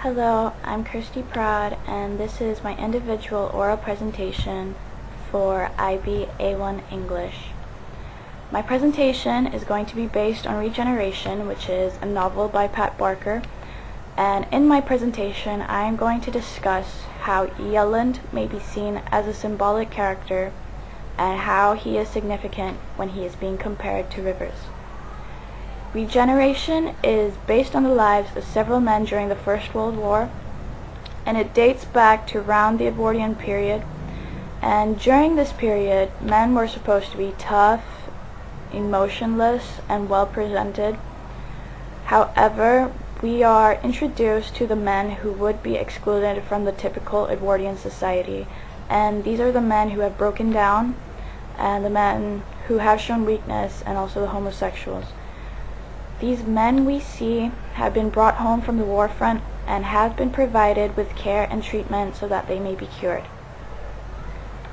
Hello, I'm Kirsty Prod, and this is my individual oral presentation for IB A1 English. My presentation is going to be based on Regeneration, which is a novel by Pat Barker, and in my presentation I am going to discuss how Yealland may be seen as a symbolic character and how he is significant when he is being compared to rivers. Regeneration is based on the lives of several men during the First World War, and it dates back to around the Edwardian period. And during this period, men were supposed to be tough, emotionless, and well presented. However, we are introduced to the men who would be excluded from the typical Edwardian society, and these are the men who have broken down, and the men who have shown weakness, and also the homosexuals. These men we see have been brought home from the war front and have been provided with care and treatment so that they may be cured.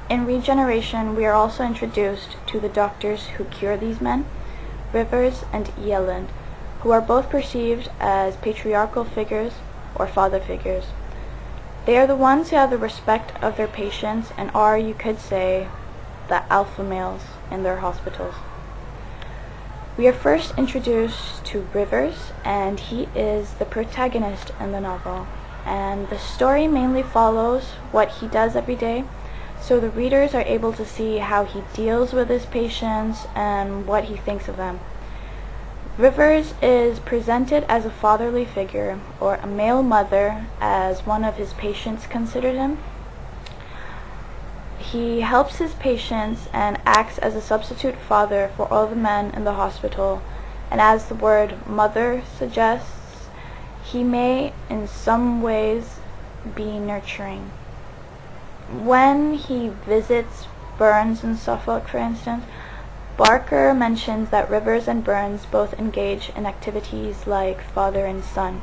In Regeneration, we are also introduced to the doctors who cure these men, Rivers and Yealland, who are both perceived as patriarchal figures or father figures. They are the ones who have the respect of their patients and are, you could say, the alpha males in their hospitals. We are first introduced to Rivers, and he is the protagonist in the novel, and the story mainly follows what he does every day, so the readers are able to see how he deals with his patients and what he thinks of them. Rivers is presented as a fatherly figure, or a male mother, as one of his patients considered him. He helps his patients and acts as a substitute father for all the men in the hospital, and as the word mother suggests, he may in some ways be nurturing. When he visits Burns in Suffolk, for instance, Barker mentions that Rivers and Burns both engage in activities like father and son.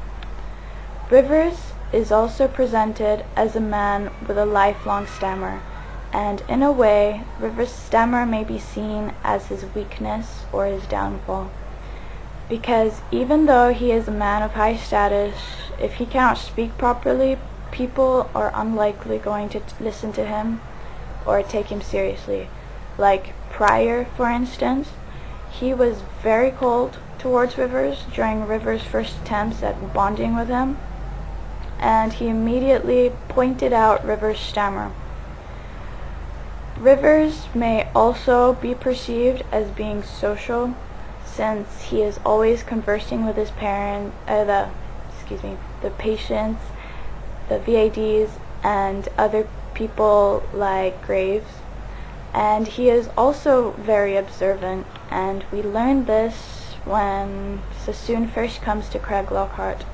Rivers is also presented as a man with a lifelong stammer, and in a way, Rivers' stammer may be seen as his weakness or his downfall. Because even though he is a man of high status, if he cannot speak properly, people are unlikely going to listen to him or take him seriously. Like Pryor, for instance, he was very cold towards Rivers during Rivers' first attempts at bonding with him, and he immediately pointed out Rivers' stammer. Rivers may also be perceived as being social, since he is always conversing with his the patients, the VADs, and other people like Graves. And he is also very observant, and we learn this when Sassoon first comes to Craig Lockhart.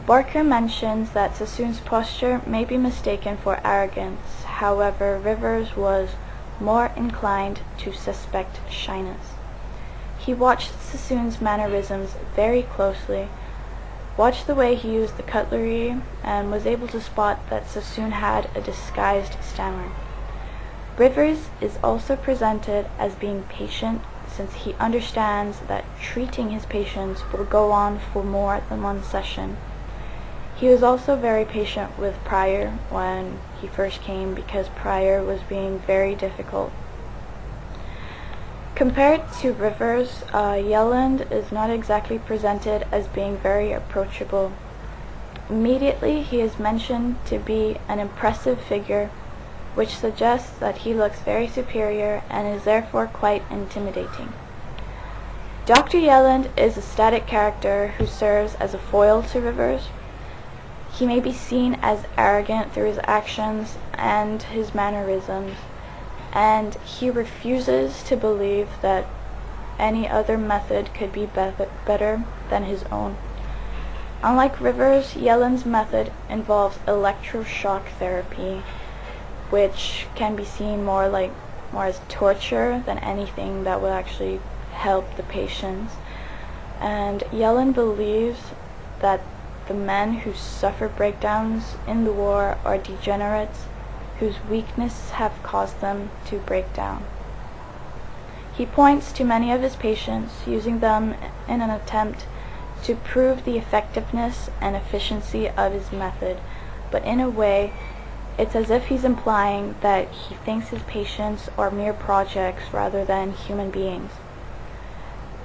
Barker mentions that Sassoon's posture may be mistaken for arrogance. However, Rivers was more inclined to suspect shyness. He watched Sassoon's mannerisms very closely, watched the way he used the cutlery, and was able to spot that Sassoon had a disguised stammer. Rivers is also presented as being patient, since he understands that treating his patients will go on for more than one session. He was also very patient with Pryor when he first came, because Pryor was being very difficult. Compared to Rivers, Yealland is not exactly presented as being very approachable. Immediately he is mentioned to be an impressive figure, which suggests that he looks very superior and is therefore quite intimidating. Dr. Yealland is a static character who serves as a foil to Rivers. He may be seen as arrogant through his actions and his mannerisms, and he refuses to believe that any other method could be better than his own. Unlike Rivers, Yealland's method involves electroshock therapy, which can be seen more as torture than anything that will actually help the patients. And Yealland believes that the men who suffer breakdowns in the war are degenerates whose weakness have caused them to break down. He points to many of his patients, using them in an attempt to prove the effectiveness and efficiency of his method, but in a way, it's as if he's implying that he thinks his patients are mere projects rather than human beings.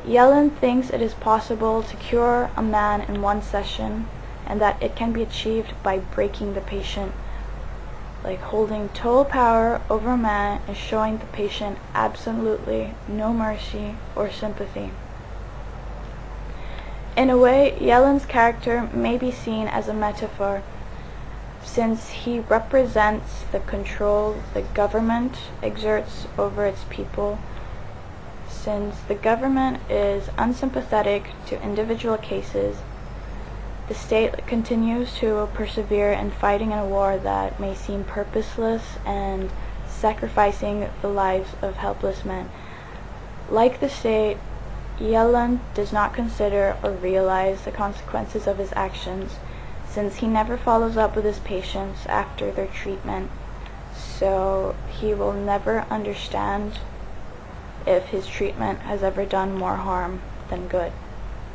Yealland thinks it is possible to cure a man in one session, and that it can be achieved by breaking the patient, like holding total power over a man and showing the patient absolutely no mercy or sympathy. In a way, Yealland's character may be seen as a metaphor, since he represents the control the government exerts over its people. Since the government is unsympathetic to individual cases, the state continues to persevere in fighting in a war that may seem purposeless and sacrificing the lives of helpless men. Like the state, Yealland does not consider or realize the consequences of his actions, since he never follows up with his patients after their treatment, so he will never understand if his treatment has ever done more harm than good.